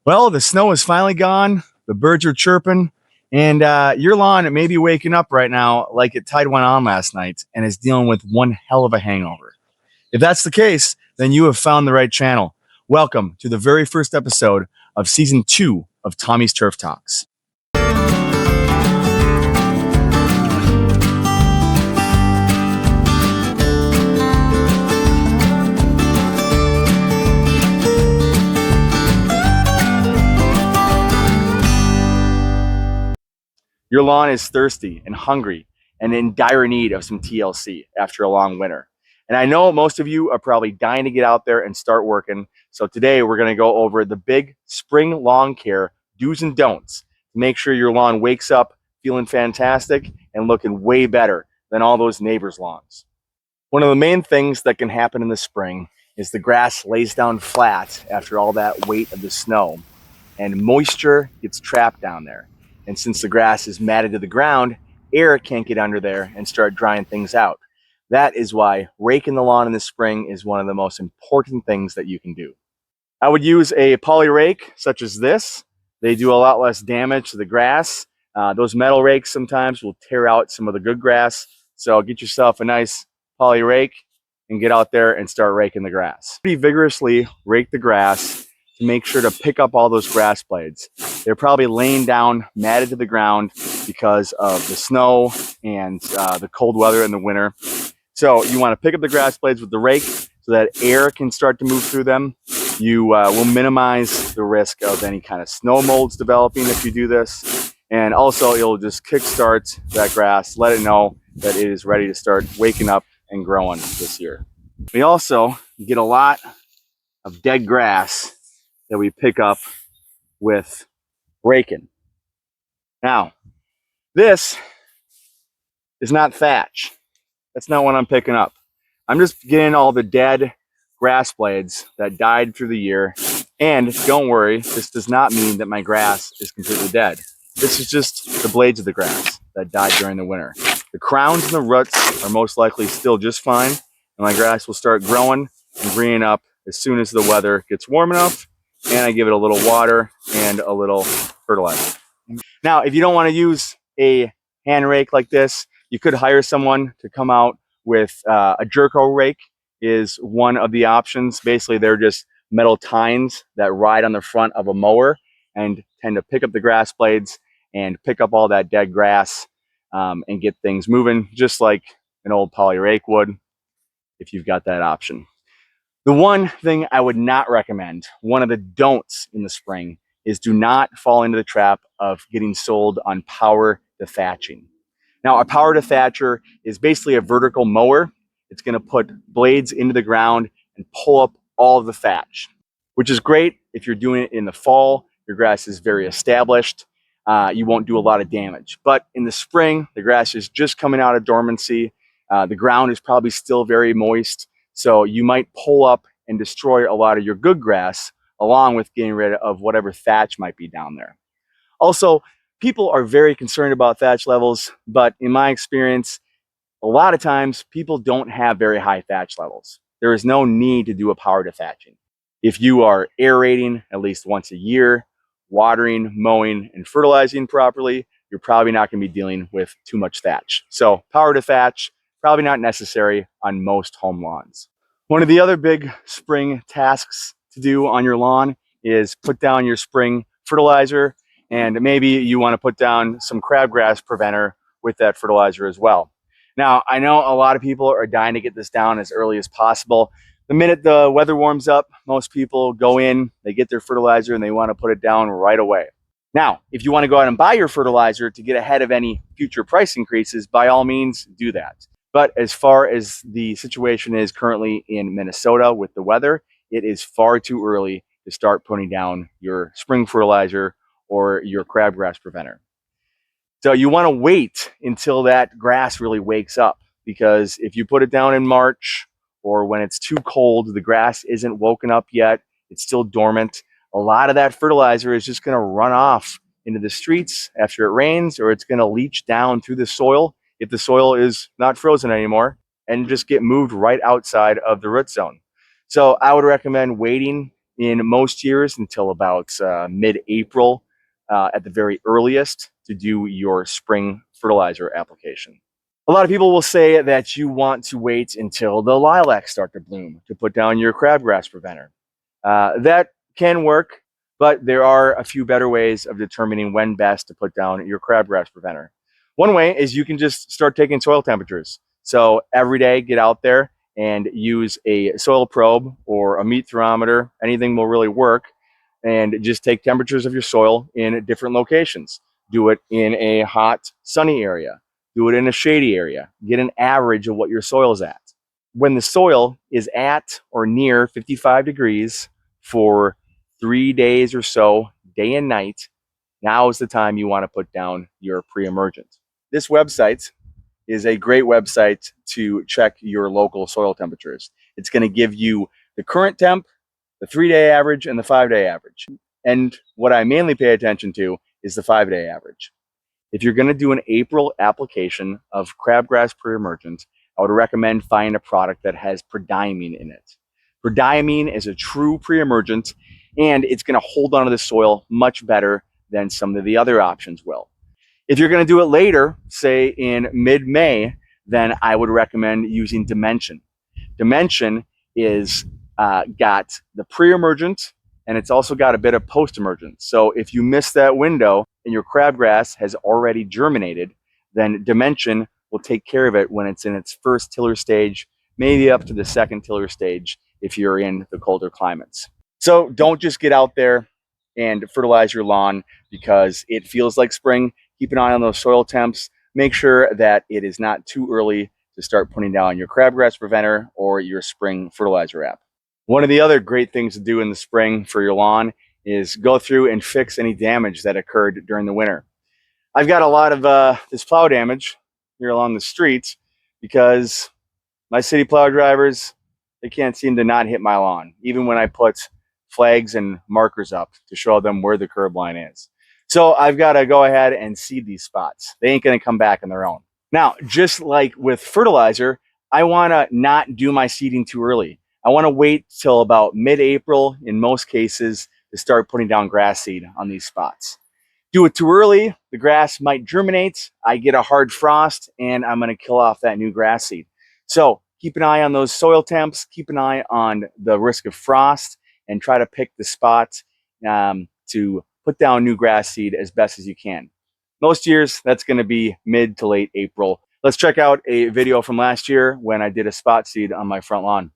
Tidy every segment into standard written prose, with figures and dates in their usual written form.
Well, the snow is finally gone, the birds are chirping, and your lawn may be waking up right now like it tide went on last night and is dealing with one hell of a hangover. If that's the case, then you have found the right channel. Welcome to the very first episode of season 2 of Tommy's Turf Talks. Your lawn is thirsty and hungry and in dire need of some TLC after a long winter. And I know most of you are probably dying to get out there and start working. So today we're going to go over the big spring lawn care do's and don'ts to make sure your lawn wakes up feeling fantastic and looking way better than all those neighbors' lawns. One of the main things that can happen in the spring is the grass lays down flat after all that weight of the snow and moisture gets trapped down there. And since the grass is matted to the ground, air can't get under there and start drying things out. That is why raking the lawn in the spring is one of the most important things that you can do. I would use a poly rake such as this. They do a lot less damage to the grass. Those metal rakes sometimes will tear out some of the good grass. So get yourself a nice poly rake and get out there and start raking the grass. Pretty vigorously rake the grass to make sure to pick up all those grass blades. They're probably laying down, matted to the ground because of the snow and the cold weather in the winter. So you want to pick up the grass blades with the rake so that air can start to move through them. You will minimize the risk of any kind of snow molds developing if you do this. And also it'll just kickstart that grass, let it know that it is ready to start waking up and growing this year. We also get a lot of dead grass that we pick up with raking. Now, this is not thatch. That's not what I'm picking up. I'm just getting all the dead grass blades that died through the year. And don't worry, this does not mean that my grass is completely dead. This is just the blades of the grass that died during the winter. The crowns and the roots are most likely still just fine, and my grass will start growing and greening up as soon as the weather gets warm enough and I give it a little water and a little fertilizer. Now, if you don't want to use a hand rake like this, you could hire someone to come out with a jerko rake is one of the options. Basically, they're just metal tines that ride on the front of a mower and tend to pick up the grass blades and pick up all that dead grass and get things moving, just like an old poly rake would if you've got that option. The one thing I would not recommend, one of the don'ts in the spring, is do not fall into the trap of getting sold on power dethatching. Now, a power dethatcher is basically a vertical mower. It's going to put blades into the ground and pull up all of the thatch, which is great if you're doing it in the fall. Your grass is very established. You won't do a lot of damage. But in the spring, the grass is just coming out of dormancy. The ground is probably still very moist. So you might pull up and destroy a lot of your good grass along with getting rid of whatever thatch might be down there. Also, people are very concerned about thatch levels, but in my experience, a lot of times people don't have very high thatch levels. There is no need to do a power dethatching. If you are aerating at least once a year, watering, mowing, and fertilizing properly, you're probably not going to be dealing with too much thatch. So power dethatch, probably not necessary on most home lawns. One of the other big spring tasks to do on your lawn is put down your spring fertilizer, and maybe you want to put down some crabgrass preventer with that fertilizer as well. Now, I know a lot of people are dying to get this down as early as possible. The minute the weather warms up, most people go in, they get their fertilizer, and they want to put it down right away. Now, if you want to go out and buy your fertilizer to get ahead of any future price increases, by all means, do that. But as far as the situation is currently in Minnesota with the weather, it is far too early to start putting down your spring fertilizer or your crabgrass preventer. So you want to wait until that grass really wakes up, because if you put it down in March or when it's too cold, the grass isn't woken up yet, it's still dormant, a lot of that fertilizer is just going to run off into the streets after it rains, or it's going to leach down through the soil if the soil is not frozen anymore and just get moved right outside of the root zone. So I would recommend waiting in most years until about mid-April at the very earliest to do your spring fertilizer application. A lot of people will say that you want to wait until the lilacs start to bloom to put down your crabgrass preventer. That can work, but there are a few better ways of determining when best to put down your crabgrass preventer. One way is you can just start taking soil temperatures. So every day, get out there and use a soil probe or a meat thermometer. Anything will really work. And just take temperatures of your soil in different locations. Do it in a hot, sunny area. Do it in a shady area. Get an average of what your soil is at. When the soil is at or near 55 degrees for 3 days or so, day and night, now is the time you want to put down your pre-emergent. This website is a great website to check your local soil temperatures. It's going to give you the current temp, the 3-day average, and the 5-day average. And what I mainly pay attention to is the 5-day average. If you're going to do an April application of crabgrass pre-emergent, I would recommend finding a product that has prodiamine in it. Prodiamine is a true pre-emergent, and it's going to hold onto the soil much better than some of the other options will. If you're going to do it later, say in mid-May, then I would recommend using Dimension. Dimension is got the pre-emergent, and it's also got a bit of post-emergent. So if you miss that window and your crabgrass has already germinated, then Dimension will take care of it when it's in its first tiller stage, maybe up to the second tiller stage if you're in the colder climates. So don't just get out there and fertilize your lawn because it feels like spring. Keep an eye on those soil temps. Make sure that it is not too early to start putting down your crabgrass preventer or your spring fertilizer app. One of the other great things to do in the spring for your lawn is go through and fix any damage that occurred during the winter. I've got a lot of this plow damage here along the streets because my city plow drivers, they can't seem to not hit my lawn, even when I put flags and markers up to show them where the curb line is. So I've got to go ahead and seed these spots. They ain't going to come back on their own. Now, just like with fertilizer, I want to not do my seeding too early. I want to wait till about mid-April in most cases to start putting down grass seed on these spots. Do it too early, the grass might germinate, I get a hard frost, and I'm going to kill off that new grass seed. So keep an eye on those soil temps, keep an eye on the risk of frost, and try to pick the spot to put down new grass seed as best as you can. Most years, that's going to be mid to late April. Let's check out a video from last year when I did a spot seed on my front lawn.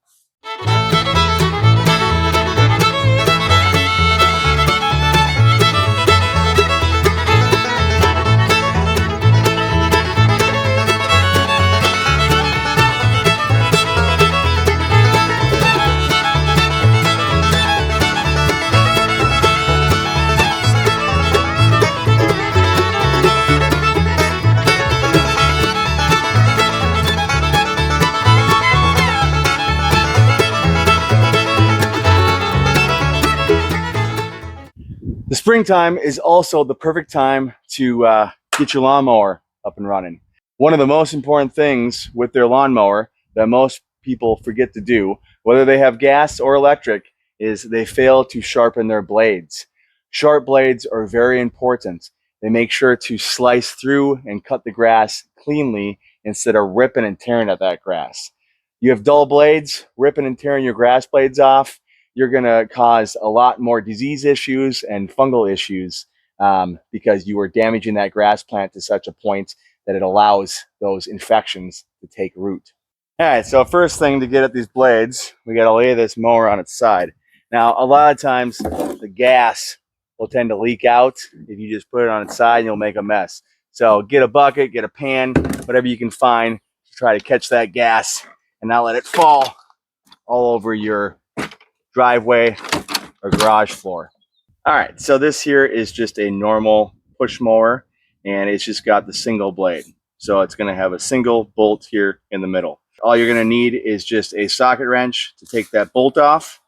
The springtime is also the perfect time to get your lawnmower up and running. One of the most important things with their lawnmower that most people forget to do, whether they have gas or electric, is they fail to sharpen their blades. Sharp blades are very important. They make sure to slice through and cut the grass cleanly instead of ripping and tearing at that grass. You have dull blades, ripping and tearing your grass blades off, you're going to cause a lot more disease issues and fungal issues because you are damaging that grass plant to such a point that it allows those infections to take root. All right, so first thing to get at these blades, we got to lay this mower on its side. Now, a lot of times the gas will tend to leak out. If you just put it on its side, you'll make a mess. So get a bucket, get a pan, whatever you can find to try to catch that gas and not let it fall all over your driveway or garage floor. All right, so this here is just a normal push mower, and it's just got the single blade. So it's going to have a single bolt here in the middle. All you're going to need is just a socket wrench to take that bolt off.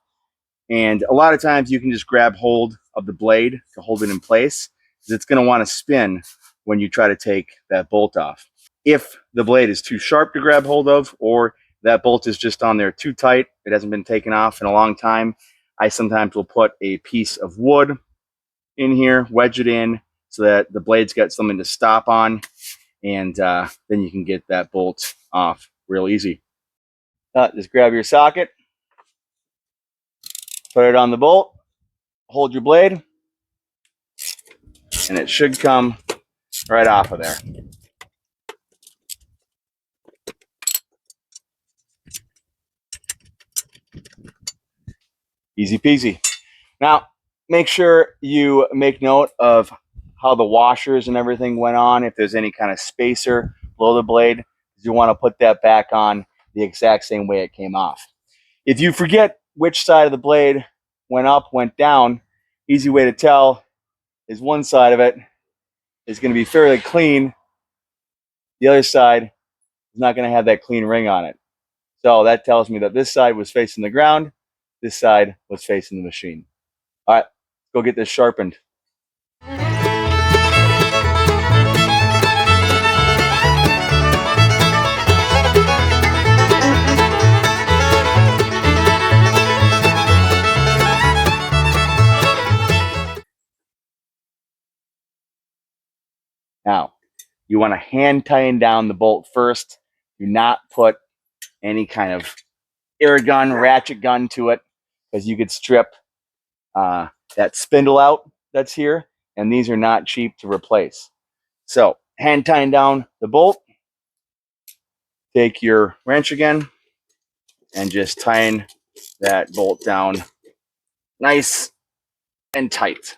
And a lot of times you can just grab hold of the blade to hold it in place, because it's going to want to spin when you try to take that bolt off. If the blade is too sharp to grab hold of, or that bolt is just on there too tight, it hasn't been taken off in a long time, I sometimes will put a piece of wood in here, wedge it in so that the blade's got something to stop on, and then you can get that bolt off real easy. Just grab your socket, put it on the bolt, hold your blade, and it should come right off of there. Easy peasy. Now, make sure you make note of how the washers and everything went on, if there's any kind of spacer below the blade. You want to put that back on the exact same way it came off. If you forget which side of the blade went up, went down, easy way to tell is one side of it is going to be fairly clean. The other side is not going to have that clean ring on it. So that tells me that this side was facing the ground, this side was facing the machine. All right, go get this sharpened. Now, you want to hand tighten down the bolt first. Do not put any kind of air gun, ratchet gun to it, because you could strip that spindle out that's here, and these are not cheap to replace. So hand tighten down the bolt, take your wrench again, and just tighten that bolt down nice and tight.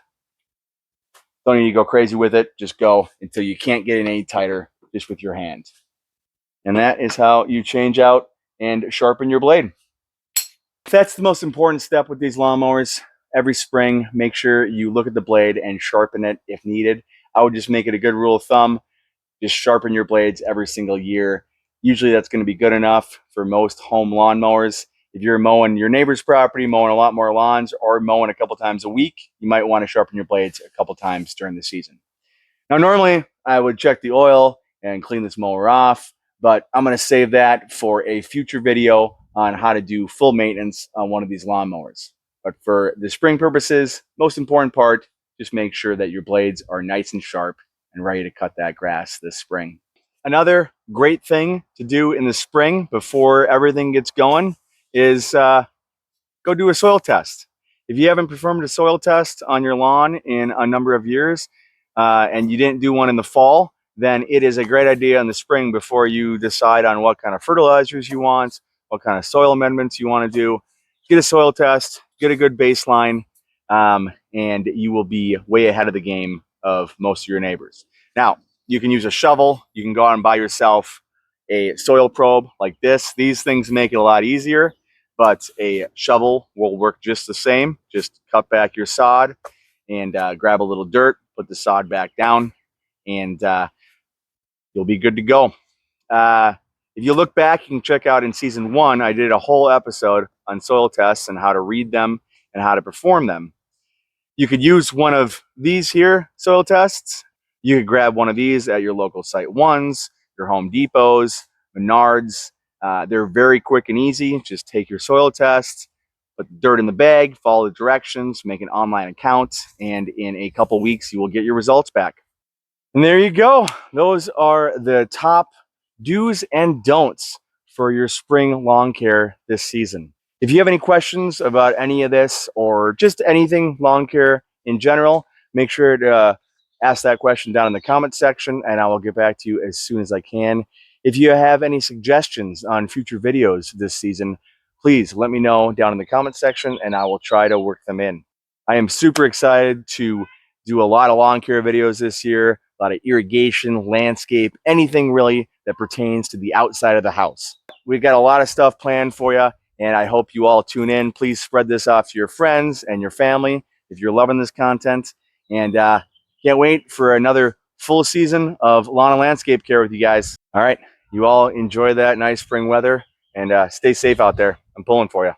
Don't need to go crazy with it, just go until you can't get it any tighter just with your hand. And that is how you change out and sharpen your blade. That's the most important step with these lawnmowers. Every spring, make sure you look at the blade and sharpen it if needed. I would just make it a good rule of thumb. Just sharpen your blades every single year. Usually that's going to be good enough for most home lawnmowers. If you're mowing your neighbor's property, mowing a lot more lawns, or mowing a couple times a week, you might want to sharpen your blades a couple times during the season. Now, normally I would check the oil and clean this mower off, but I'm going to save that for a future video on how to do full maintenance on one of these lawnmowers. But for the spring purposes, most important part, just make sure that your blades are nice and sharp and ready to cut that grass this spring. Another great thing to do in the spring before everything gets going is go do a soil test. If you haven't performed a soil test on your lawn in a number of years and you didn't do one in the fall, then it is a great idea in the spring before you decide on what kind of fertilizers you want, what kind of soil amendments you want to do. Get a soil test, get a good baseline, and you will be way ahead of the game of most of your neighbors. Now, you can use a shovel. You can go out and buy yourself a soil probe like this. These things make it a lot easier, but a shovel will work just the same. Just cut back your sod and grab a little dirt, put the sod back down, and you'll be good to go. If you look back, you can check out in season 1, I did a whole episode on soil tests and how to read them and how to perform them. You could use one of these here soil tests. You could grab one of these at your local Site Ones, your Home Depots, Menards. They're very quick and easy. Just take your soil test, put the dirt in the bag, follow the directions, make an online account, and in a couple weeks, you will get your results back. And there you go. Those are the top do's and don'ts for your spring lawn care this season. If you have any questions about any of this or just anything lawn care in general, make sure to ask that question down in the comment section and I will get back to you as soon as I can. If you have any suggestions on future videos this season, please let me know down in the comment section and I will try to work them in. I am super excited to do a lot of lawn care videos this year, a lot of irrigation, landscape, anything really that pertains to the outside of the house. We've got a lot of stuff planned for you, and I hope you all tune in. Please spread this off to your friends and your family if you're loving this content. And can't wait for another full season of lawn and landscape care with you guys. All right, you all enjoy that nice spring weather, and stay safe out there. I'm pulling for you.